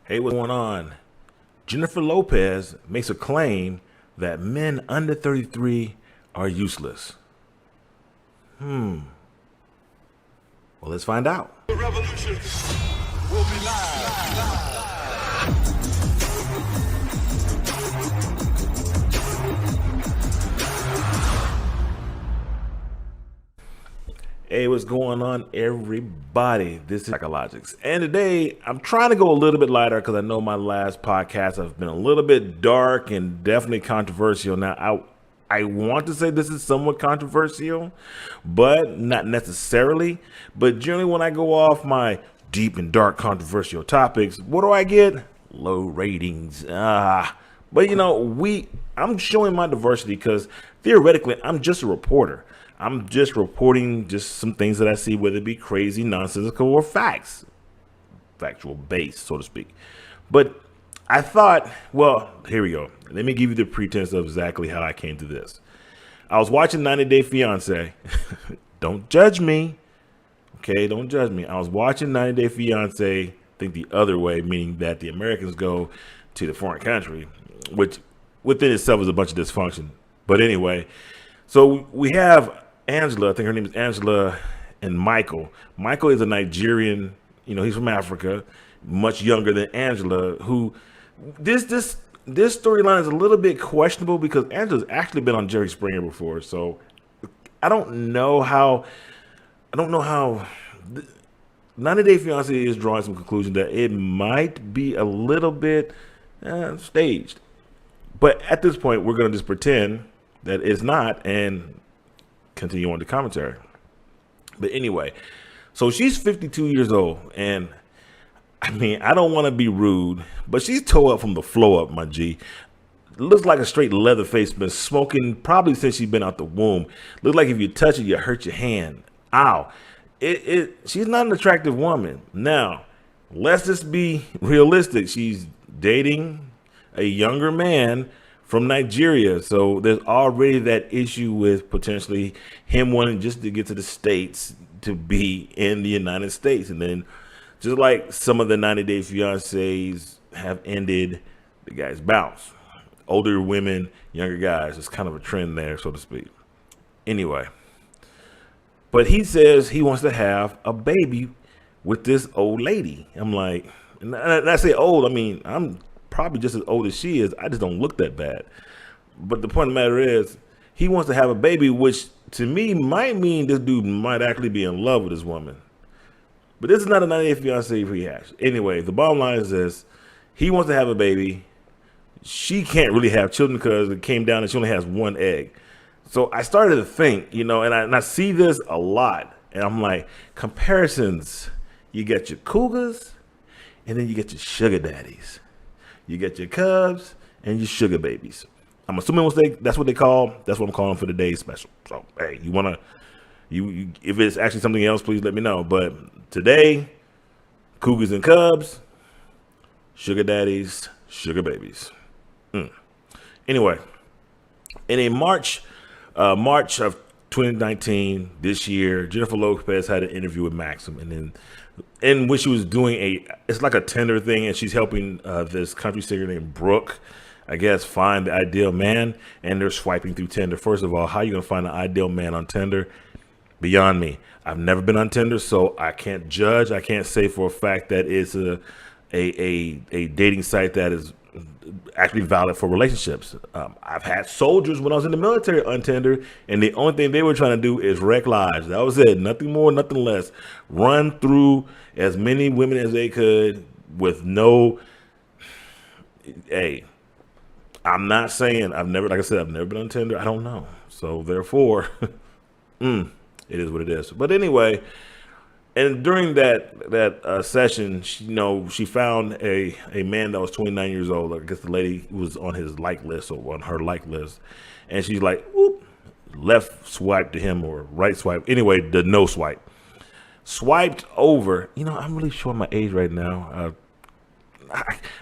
Hey, what's going on? Jennifer Lopez makes a claim that men under 33 are useless. Well, let's find out. The revolution will be live. Hey, what's going on, everybody? This is Psychologics. And today, I'm trying to go a little bit lighter because I know my last podcast have been a little bit dark and definitely controversial. Now, I want to say this is somewhat controversial, but not necessarily. But generally, when I go off my deep and dark controversial topics, what do I get? Low ratings. But I'm showing my diversity because theoretically, I'm just a reporter. I'm just reporting just some things that I see, whether it be crazy, nonsensical, or factual base, so to speak. But I thought, well, here we go. Let me give you the pretense of exactly how I came to this. I was watching 90 Day Fiance. Don't judge me. Okay, don't judge me. I was watching 90 Day Fiance, I think the other way, meaning that the Americans go to the foreign country, which within itself is a bunch of dysfunction. But anyway, so we have Angela, I think her name is Angela, and Michael. Michael is a Nigerian, he's from Africa, much younger than Angela, who this storyline is a little bit questionable because Angela's actually been on Jerry Springer before. So I don't know how 90 Day Fiance is drawing some conclusion that it might be a little bit staged. But at this point, we're going to just pretend that it's not and continue on the commentary. But anyway, so she's 52 years old, and I mean, I don't want to be rude, but she's tore up from the floor up, my G. Looks like a straight leather face, been smoking probably since she's been out the womb. Looks like if you touch it, you hurt your hand. Ow. She's not an attractive woman. Now, let's just be realistic. She's dating a younger man from Nigeria. So there's already that issue with potentially him wanting just to get to the States to be in the United States. And then just like some of the 90 Day Fiancés have ended, the guys bounce. Older women, younger guys. It's kind of a trend there, so to speak. Anyway, but he says he wants to have a baby with this old lady. I'm like, and I say old, I mean, I'm probably just as old as she is. I just don't look that bad. But the point of the matter is, he wants to have a baby, which to me might mean this dude might actually be in love with this woman. But this is not a 90 Day Fiancé rehash. Anyway, the bottom line is this. He wants to have a baby. She can't really have children because it came down and she only has one egg. So I started to think, and I see this a lot. And I'm like, comparisons. You get your cougars, and then you get your sugar daddies. You get your cubs and your sugar babies. I'm assuming that's what I'm calling for today's special. So, hey, if it's actually something else, please let me know. But today, cougars and cubs, sugar daddies, sugar babies. Anyway, in a March of 2019, this year, Jennifer Lopez had an interview with Maxim, and then in which she was doing it's like a Tinder thing, and she's helping this country singer named Brooke, I guess, find the ideal man, and they're swiping through Tinder. First of all, how are you going to find an ideal man on Tinder? Beyond me. I've never been on Tinder, so I can't judge. I can't say for a fact that it's a dating site that is actually valid for relationships. I've had soldiers when I was in the military on Tinder, and the only thing they were trying to do is wreck lives. That was it. Nothing more, nothing less. Run through as many women as they could with no. Hey, I'm not saying I've never been on Tinder. I don't know. So therefore, it is what it is. But anyway. And during that session, she found a man that was 29 years old. I guess the lady was on his like list or on her like list. And she's like, whoop, left swipe to him or right swipe. Anyway, the no swipe. Swiped over. I'm really showing my age right now.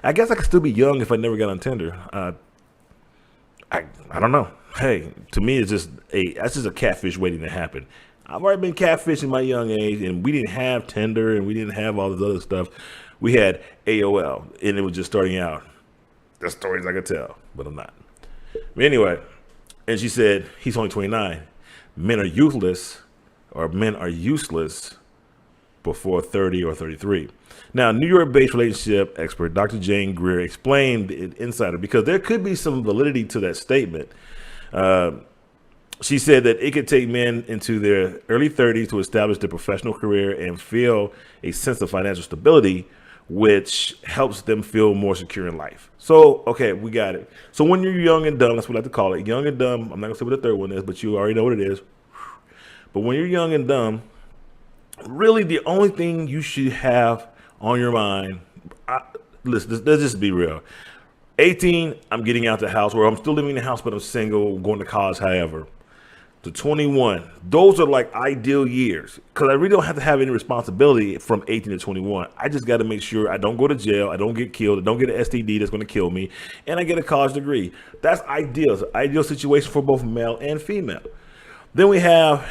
I guess I could still be young if I never got on Tinder. I don't know. Hey, to me, that's just a catfish waiting to happen. I've already been catfished in my young age, and we didn't have Tinder, and we didn't have all this other stuff. We had AOL, and it was just starting out. That's stories I could tell, but I'm not. But anyway, and she said, he's only 29. Men are useless before 30 or 33. Now, New York-based relationship expert Dr. Jane Greer explained in Insider, because there could be some validity to that statement. She said that it could take men into their early 30s to establish their professional career and feel a sense of financial stability, which helps them feel more secure in life. So, okay, we got it. So when you're young and dumb, that's what I like to call it, young and dumb. I'm not going to say what the third one is, but you already know what it is. But when you're young and dumb, really the only thing you should have on your mind, let's just be real. 18, I'm getting out the house, or I'm still living in the house, but I'm single, going to college, however. To 21, those are like ideal years, because I really don't have to have any responsibility from 18 to 21. I just got to make sure I don't go to jail, I don't get killed, I don't get an STD that's going to kill me, and I get a college degree. That's ideal. It's an ideal situation for both male and female. Then we have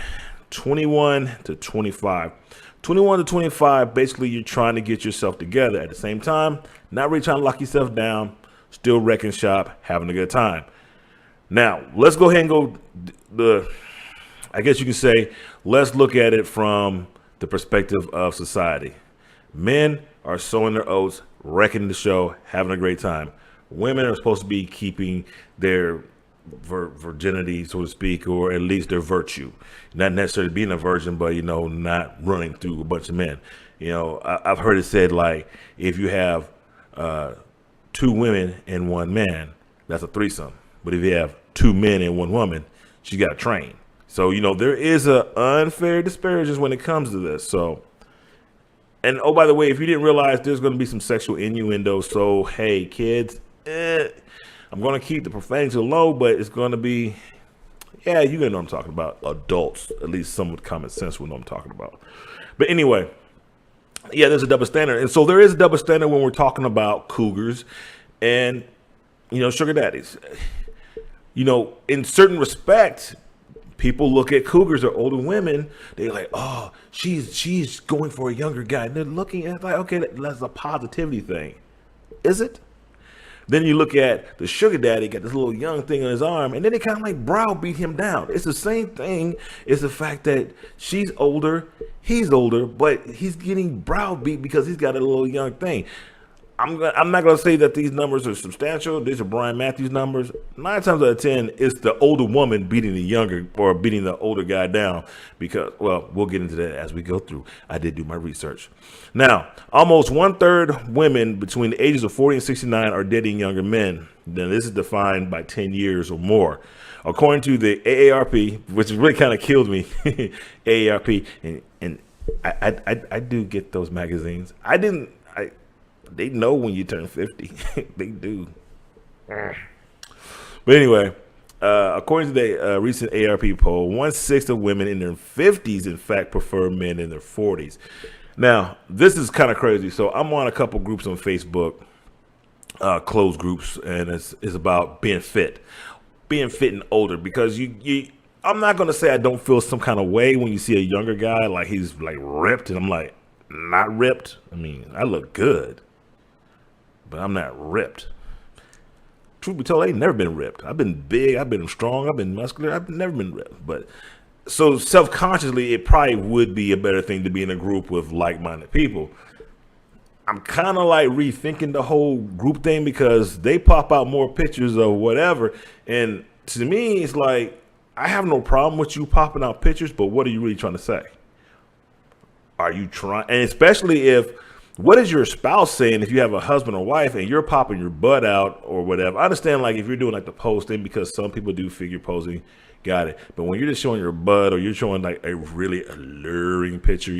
21 to 25. 21 to 25, basically you're trying to get yourself together. At the same time, not really trying to lock yourself down, still wrecking shop, having a good time. Now, let's go ahead and I guess you can say, let's look at it from the perspective of society. Men are sowing their oats, wrecking the show, having a great time. Women are supposed to be keeping their virginity, so to speak, or at least their virtue. Not necessarily being a virgin, but, not running through a bunch of men. I've heard it said, like, if you have 2 women and 1 man, that's a threesome. But if you have 2 men and 1 woman, she got to train. So, there is an unfair disparagement when it comes to this. So, and oh, by the way, if you didn't realize, there's going to be some sexual innuendo. So, hey, kids, I'm going to keep the profanity low, but it's going to be, you know what I'm talking about. Adults, at least some with common sense will know what I'm talking about. But anyway, there's a double standard. And so there is a double standard when we're talking about cougars and, sugar daddies. In certain respects, people look at cougars or older women, they're like, oh, she's going for a younger guy. And they're looking at it like, okay, that's a positivity thing. Is it? Then you look at the sugar daddy, got this little young thing on his arm, and then they kind of like browbeat him down. It's the same thing. It's the fact that she's older, he's older, but he's getting browbeat because he's got a little young thing. I'm not going to say that these numbers are substantial. These are Brian Matthews numbers. 9 times out of 10, it's the older woman beating the younger or beating the older guy down because, well, we'll get into that as we go through. I did do my research. Now, almost 1/3 women between the ages of 40 and 69 are dating younger men. Then this is defined by 10 years or more. According to the AARP, which really kind of killed me, AARP, and I do get those magazines. They know when you turn 50. They do. But anyway, according to the recent AARP poll, 1/6 of women in their 50s, in fact, prefer men in their 40s. Now, this is kind of crazy. So I'm on a couple groups on Facebook, closed groups, and it's about being fit and older, because I'm not going to say I don't feel some kind of way when you see a younger guy, like he's like ripped, and I'm like, not ripped. I mean, I look good, but I'm not ripped. Truth be told, I ain't never been ripped. I've been big, I've been strong, I've been muscular, I've never been ripped. But so self-consciously, it probably would be a better thing to be in a group with like-minded people. I'm kind of like rethinking the whole group thing, because they pop out more pictures of whatever. And to me, it's like, I have no problem with you popping out pictures, but what are you really trying to say? Are you trying, and especially if, what is your spouse saying if you have a husband or wife and you're popping your butt out or whatever? I understand, like, if you're doing like the posting, because some people do figure posing, got it. But when you're just showing your butt, or you're showing like a really alluring picture,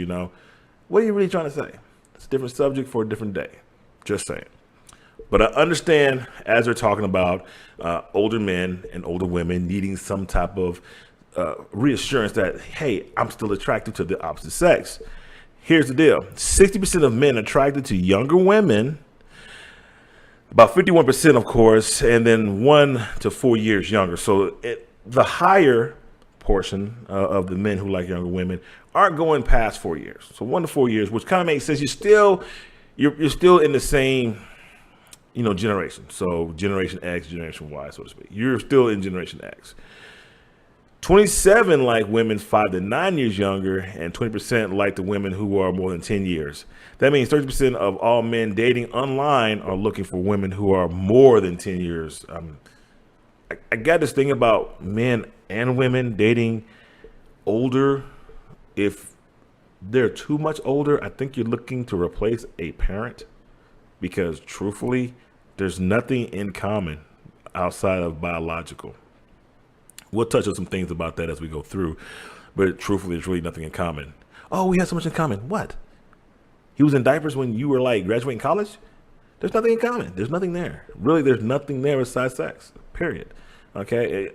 what are you really trying to say? It's a different subject for a different day. Just saying. But I understand, as they're talking about older men and older women needing some type of reassurance that, hey, I'm still attracted to the opposite sex. Here's the deal. 60% of men attracted to younger women, about 51%, of course, and then 1 to 4 years younger. So the higher portion of the men who like younger women aren't going past 4 years. So 1 to 4 years, which kind of makes sense. you're still in the same, generation. So Generation X, Generation Y, so to speak. You're still in Generation X. 27 like women 5 to 9 years younger, and 20% like the women who are more than 10 years. That means 30% of all men dating online are looking for women who are more than 10 years. I got this thing about men and women dating older. If they're too much older, I think you're looking to replace a parent, because truthfully, there's nothing in common outside of biological. We'll touch on some things about that as we go through, but truthfully, there's really nothing in common. Oh, we have so much in common. What? He was in diapers when you were like graduating college? There's nothing in common. There's nothing there. Really, there's nothing there besides sex, period. Okay?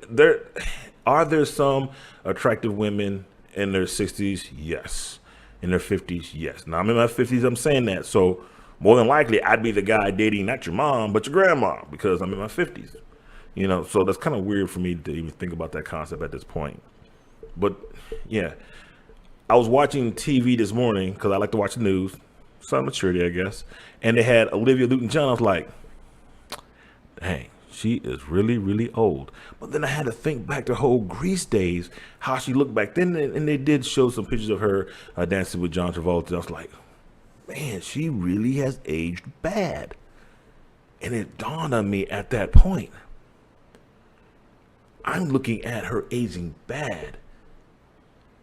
Are there some attractive women in their 60s? Yes. In their 50s? Yes. Now, I'm in my 50s, I'm saying that. So, more than likely, I'd be the guy dating not your mom, but your grandma, because I'm in my 50s. So that's kind of weird for me to even think about that concept at this point. But, yeah. I was watching TV this morning because I like to watch the news. Some maturity, I guess. And they had Olivia Newton-John. I was like, dang, she is really, really old. But then I had to think back to whole Grease days, how she looked back then. And they did show some pictures of her dancing with John Travolta. I was like, man, she really has aged bad. And it dawned on me at that point, I'm looking at her aging bad,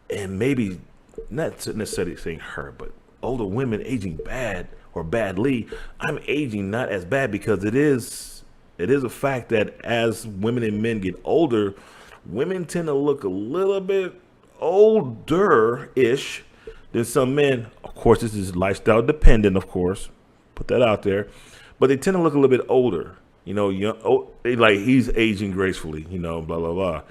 and maybe not necessarily saying her, but older women aging bad or badly. I'm aging not as bad, because it is a fact that as women and men get older, women tend to look a little bit older-ish than some men. Of course, this is lifestyle dependent, of course. Put that out there. But they tend to look a little bit older. Young, like he's aging gracefully, blah, blah, blah.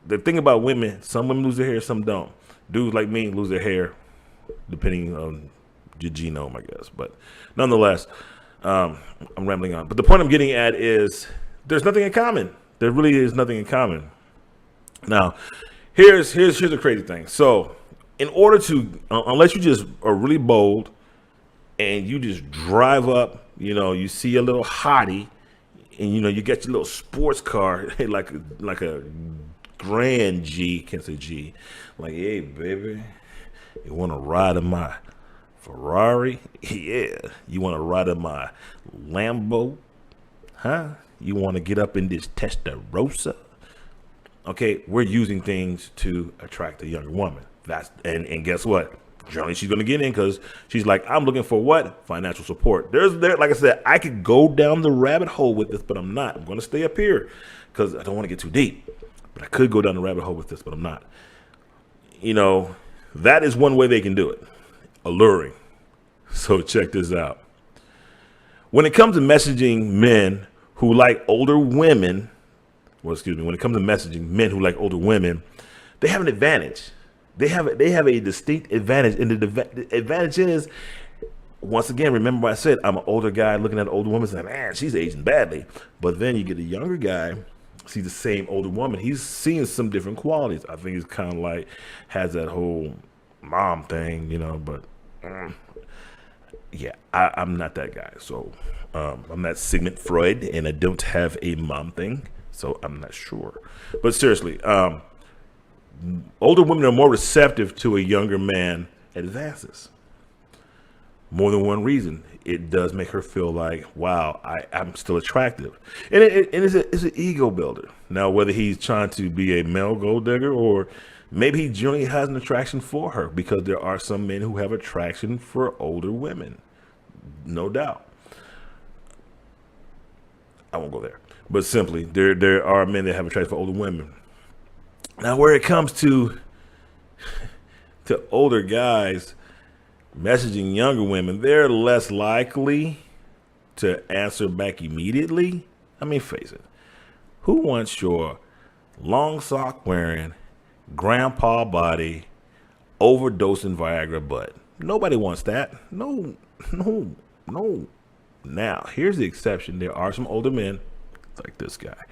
The thing about women, some women lose their hair, some don't. Dudes like me lose their hair, depending on your genome, I guess. But nonetheless, I'm rambling on. But the point I'm getting at is there's nothing in common. There really is nothing in common. Now, here's the crazy thing. So, in order to, unless you just are really bold and you just drive up, you see a little hottie, and you get your little sports car, like a Grand G, can't say G, like, hey baby, you want to ride in my Ferrari? Yeah. You want to ride in my Lambo? Huh? You want to get up in this Testarossa? Okay, we're using things to attract a younger woman. And guess what? Generally, she's going to get in because she's like, I'm looking for what? Financial support. Like I said, I could go down the rabbit hole with this, but I'm not. I'm going to stay up here because I don't want to get too deep. But I could go down the rabbit hole with this, but I'm not. That is one way they can do it. Alluring. So check this out. When it comes to messaging men who like older women, when it comes to messaging men who like older women, they have an advantage. They have a distinct advantage, and the advantage is, once again, remember what I said, I'm an older guy looking at an older woman saying, man, she's aging badly. But then you get a younger guy, see the same older woman, he's seeing some different qualities. I think he's kind of like, has that whole mom thing, but yeah, I'm not that guy. So I'm not Sigmund Freud, and I don't have a mom thing, so I'm not sure. But seriously, older women are more receptive to a younger man advances. More than one reason. It does make her feel like, wow, I'm still attractive. And it's an ego builder. Now, whether he's trying to be a male gold digger, or maybe he generally has an attraction for her, because there are some men who have attraction for older women. No doubt. I won't go there. But simply, there are men that have attraction for older women. Now, where it comes to older guys messaging younger women, they're less likely to answer back immediately. I mean, face it. Who wants your long sock wearing, grandpa body, overdosing Viagra butt? Nobody wants that. No. Now, here's the exception. There are some older men, like this guy,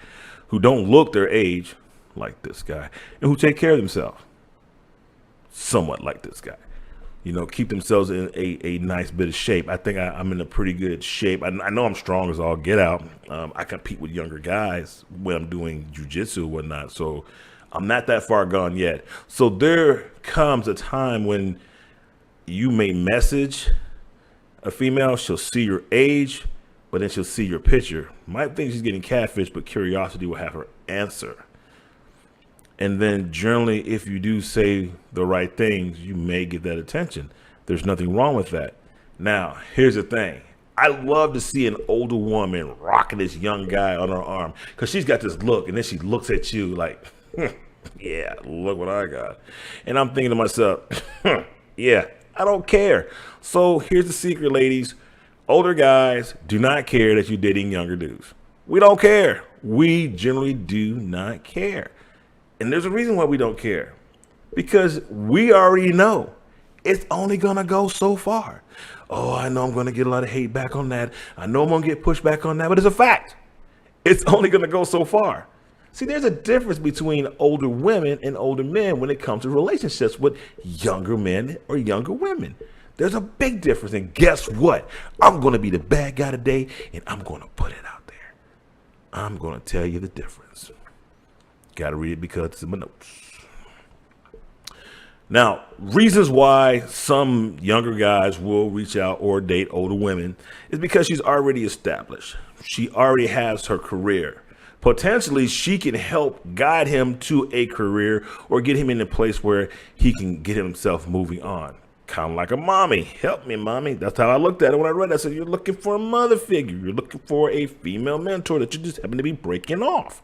who don't look their age, like this guy, and who take care of themselves, somewhat like this guy. keep themselves in a nice bit of shape. I think I'm in a pretty good shape. I know I'm strong as all get out. I compete with younger guys when I'm doing jujitsu and whatnot. So I'm not that far gone yet. So there comes a time when you may message a female, she'll see your age, but then she'll see your picture. Might think she's getting catfish, but curiosity will have her answer. And then generally, if you do say the right things, you may get that attention. There's nothing wrong with that. Now, here's the thing. I love to see an older woman rocking this young guy on her arm because she's got this look, and then she looks at you like, yeah, look what I got. And I'm thinking to myself, yeah, I don't care. So here's the secret, ladies. Older guys do not care that you're dating younger dudes. We don't care. We generally do not care. And there's a reason why we don't care. Because we already know it's only going to go so far. Oh, I know I'm going to get a lot of hate back on that. I know I'm going to get pushed back on that, but it's a fact. It's only going to go so far. See, there's a difference between older women and older men when it comes to relationships with younger men or younger women. There's a big difference. And guess what? I'm going to be the bad guy today, and I'm going to put it out there. I'm going to tell you the difference. Got to read it because it's in my notes. Now, reasons why some younger guys will reach out or date older women is because she's already established. She already has her career. Potentially, she can help guide him to a career or get him in a place where he can get himself moving on. Kind of like a mommy. Help me, mommy. That's how I looked at it when I read it. I said, you're looking for a mother figure. You're looking for a female mentor that you just happen to be breaking off.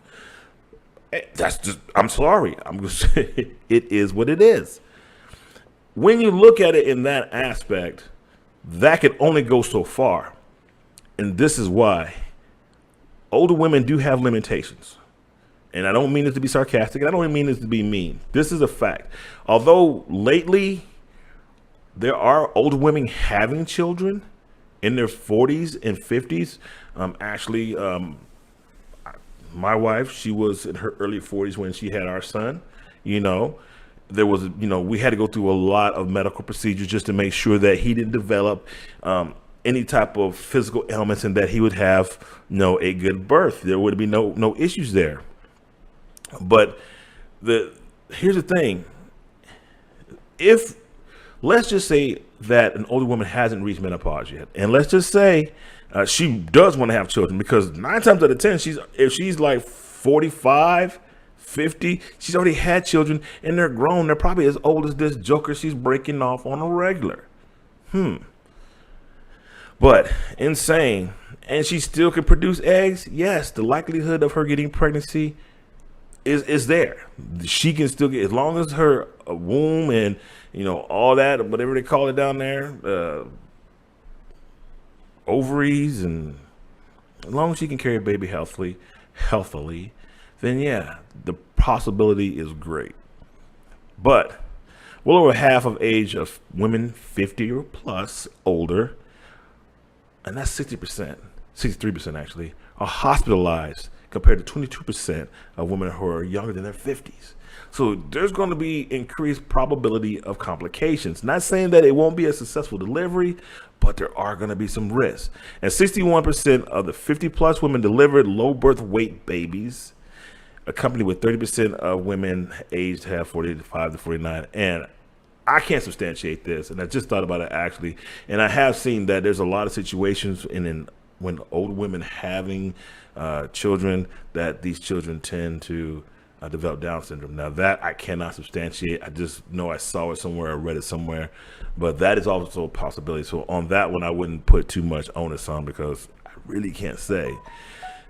That's just, I'm sorry. I'm going to say it is what it is. When you look at it in that aspect, that can only go so far. And this is why older women do have limitations. And I don't mean it to be sarcastic. And I don't mean it to be mean. This is a fact. Although lately there are older women having children in their 40s and 50s. My wife, she was in her early 40s when she had our son. There was, we had to go through a lot of medical procedures just to make sure that he didn't develop any type of physical ailments and that he would have, a good birth. There would be no issues there. But here's the thing. Let's just say that an older woman hasn't reached menopause yet, and let's just say she does want to have children, because 9 times out of 10, if she's like 45, 50, she's already had children, and they're grown. They're probably as old as this joker she's breaking off on a regular. But insane, and she still can produce eggs. Yes, the likelihood of her getting pregnancy is there. She can still get, as long as her womb and all that, whatever they call it down there, ovaries, and as long as she can carry a baby healthily, then yeah, the possibility is great. But well over half of age of women 50 or plus older, and that's 60%, 63% actually, are hospitalized compared to 22% of women who are younger than their 50s. So there's going to be increased probability of complications. Not saying that it won't be a successful delivery, but there are going to be some risks. And 61% of the 50 plus women delivered low birth weight babies, accompanied with 30% of women aged 45 to 49. And I can't substantiate this, and I just thought about it actually. And I have seen that there's a lot of situations when older women having children, that these children tend to develop Down syndrome. Now that I cannot substantiate. I just know I saw it somewhere, I read it somewhere, but that is also a possibility. So on that one, I wouldn't put too much onus on, because I really can't say.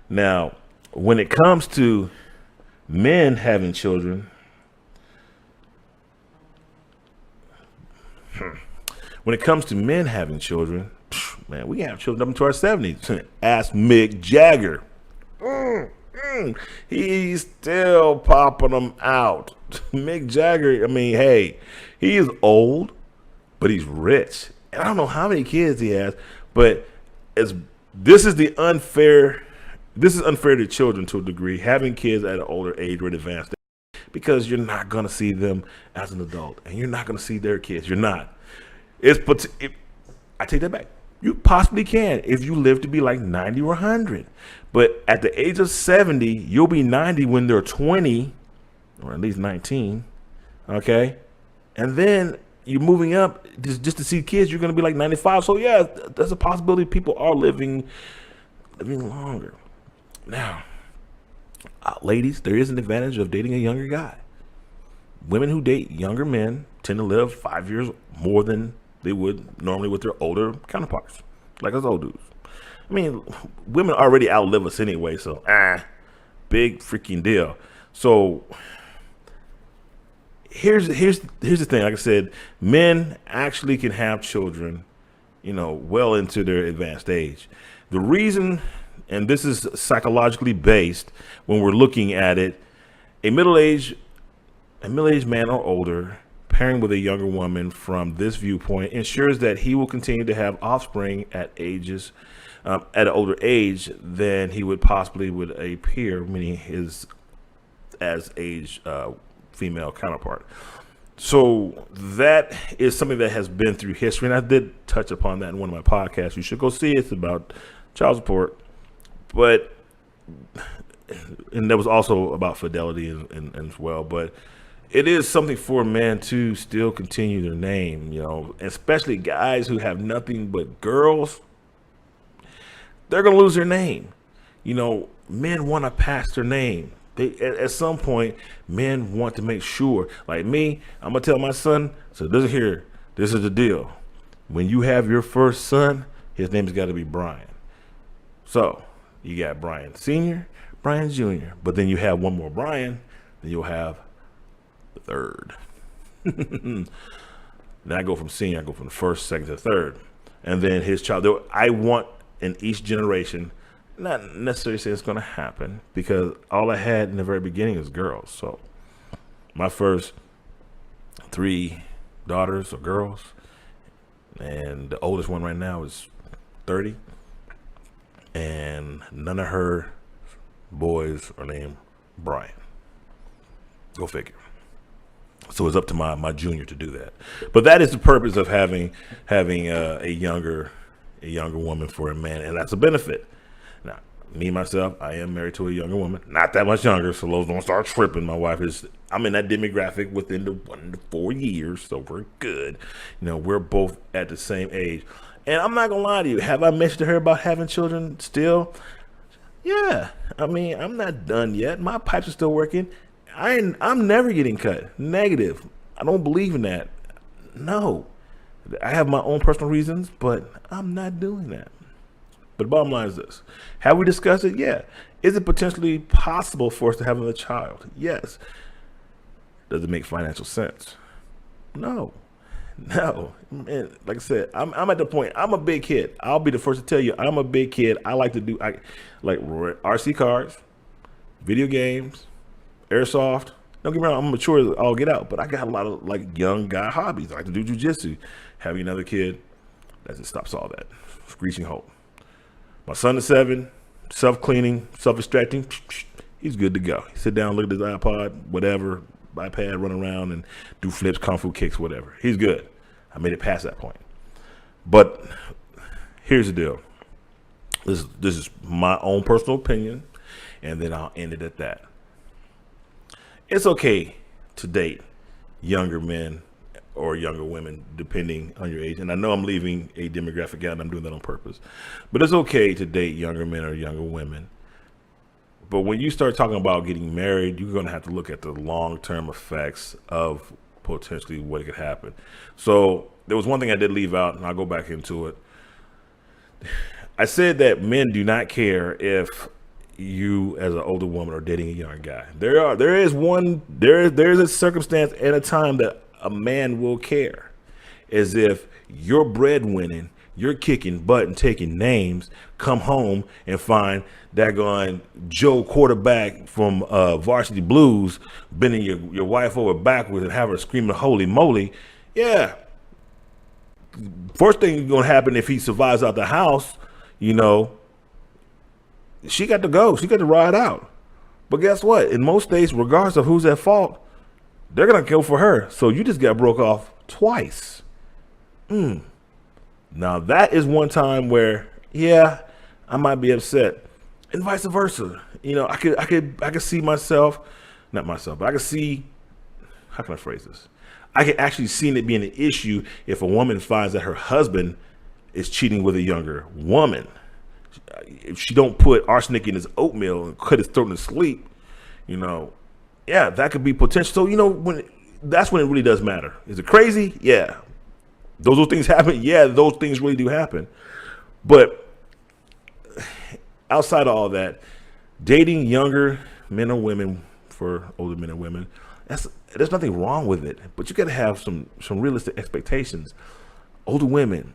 Now, when it comes to men having children, man, we have children up into our 70s. Ask Mick Jagger. He's still popping them out. Mick Jagger, hey, he is old, but he's rich. And I don't know how many kids he has, but this is unfair to children to a degree, having kids at an older age or advanced age, because you're not going to see them as an adult, and you're not going to see their kids. You're not. I take that back. You possibly can if you live to be like 90 or 100. But at the age of 70, you'll be 90 when they're 20, or at least 19. Okay? And then you're moving up just to see kids, you're going to be like 95. So, yeah, there's a possibility people are living longer. Now, ladies, there is an advantage of dating a younger guy. Women who date younger men tend to live 5 years more than they would normally with their older counterparts, like us old dudes. I mean, women already outlive us anyway, so big freaking deal. So here's the thing. Like I said, men actually can have children, well into their advanced age. The reason, and this is psychologically based, when we're looking at it, a middle-aged man or older pairing with a younger woman from this viewpoint ensures that he will continue to have offspring at an older age than he would possibly with a peer, meaning his age female counterpart. So that is something that has been through history, and I did touch upon that in one of my podcasts. You should go see it. It's about child support, and that was also about fidelity and as well. But it is something for a man to still continue their name, especially guys who have nothing but girls. They're going to lose their name. Men want to pass their name. At some point, men want to make sure. Like me, I'm going to tell my son, so listen here, this is the deal. When you have your first son, his name's got to be Brian. So you got Brian Sr., Brian Jr., but then you have one more Brian, then you'll have the third. Then I go from senior, I go from the first, second to third. And then his child, I want in each generation, not necessarily say it's going to happen, because all I had in the very beginning is girls. So my first 3 daughters are girls, and the oldest one right now is 30, and none of her boys are named Brian. Go figure. So it's up to my junior to do that. But that is the purpose of having a younger woman for a man, and that's a benefit. Now, me myself, I am married to a younger woman, not that much younger, so those don't start tripping. My wife I'm in that demographic within the 1 to 4 years, so we're good. We're both at the same age. And I'm not gonna lie to you, have I mentioned to her about having children still? Yeah. I mean, I'm not done yet. My pipes are still working. I'm never getting cut. Negative. I don't believe in that. No. I have my own personal reasons, but I'm not doing that. But the bottom line is this. Have we discussed it? Yeah. Is it potentially possible for us to have another child? Yes. Does it make financial sense? No. And like I said, I'm at the point, I'm a big kid. I'll be the first to tell you, I'm a big kid. I like RC cars, video games, airsoft. Don't get me wrong, I'm mature, I'll get out, but I got a lot of young guy hobbies. I like to do jujitsu. Having another kid, that just stops all that. Screeching hope. My son is 7, self-cleaning, self-extracting. He's good to go. He sit down, look at his iPod, whatever, iPad, run around and do flips, kung fu kicks, whatever. He's good. I made it past that point. But here's the deal. This is my own personal opinion, and then I'll end it at that. It's okay to date younger men or younger women, depending on your age. And I know I'm leaving a demographic out, and I'm doing that on purpose. But it's okay to date younger men or younger women. But when you start talking about getting married, you're going to have to look at the long-term effects of potentially what could happen. So there was one thing I did leave out, and I'll go back into it. I said that men do not care if you as an older woman are dating a young guy. There is a circumstance and a time that a man will care, as if you're breadwinning, you're kicking butt and taking names, come home and find daggone Joe quarterback from Varsity Blues bending your wife over backwards and have her screaming holy moly. Yeah. First thing going to happen if he survives out the house, she got to go. She got to ride out. But guess what? In most states, regardless of who's at fault, they're going to go for her. So you just got broke off twice. Now that is one time where, yeah, I might be upset, and vice versa. You know, I could see myself, not myself, but I could see. How can I phrase this? I could actually see it being an issue if a woman finds that her husband is cheating with a younger woman. If she don't put arsenic in his oatmeal and cut his throat in his sleep, you know, yeah, that could be potential. So, you know, that's when it really does matter. Is it crazy? Yeah. Those things happen. Yeah, those things really do happen. But outside of all that, dating younger men or women for older men and women, there's nothing wrong with it. But you got to have some realistic expectations. Older women,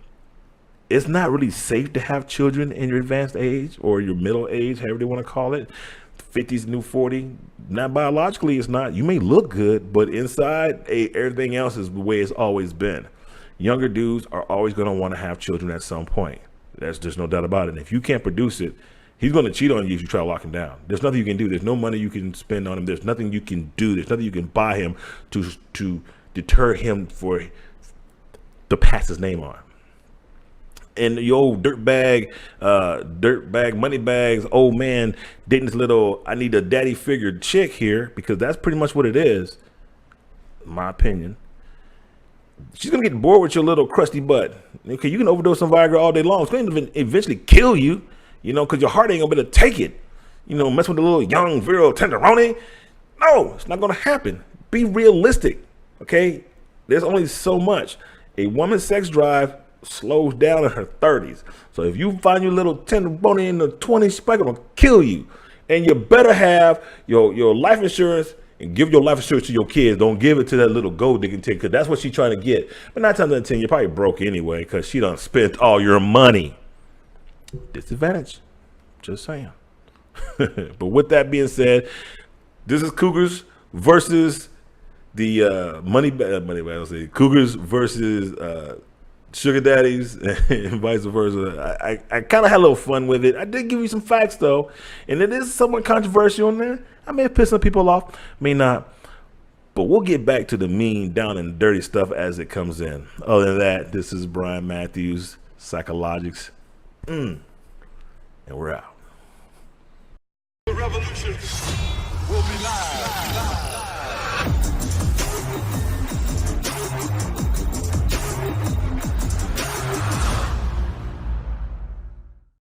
it's not really safe to have children in your advanced age or your middle age, however they want to call it. 50s, new 40. Not biologically, it's not. You may look good, but inside, everything else is the way it's always been. Younger dudes are always going to want to have children at some point. There's no doubt about it. And if you can't produce it, he's going to cheat on you if you try to lock him down. There's nothing you can do. There's no money you can spend on him. There's nothing you can do. There's nothing you can buy him to deter him to pass his name on. And the old dirtbag, money bags, old man dating this little, I need a daddy figure chick here, because that's pretty much what it is, in my opinion. She's going to get bored with your little crusty butt. Okay, you can overdose on Viagra all day long. It's going to eventually kill you, you know, because your heart ain't going to be able to take it. You know, mess with a little young, virile tenderoni. No, it's not going to happen. Be realistic, okay? There's only so much. A woman's sex drive slows down in her 30s. So if you find your little tenderoni in the 20s, she's probably going to kill you. And you better have your life insurance and give your life insurance to your kids. Don't give it to that little gold digging tick, because that's what she's trying to get. But 9 times out of 10, you're probably broke anyway, because she done spent all your money. Disadvantage. Just saying. But with that being said, this is Cougars versus the Cougars versus sugar daddies and vice versa. I kind of had a little fun with it. I did give you some facts though, and it is somewhat controversial in there. I may have pissed some people off, may not, but we'll get back to the mean, down and dirty stuff as it comes in. Other than that, this is Brian Matthews, Psychologics, and we're out. The revolution will be live.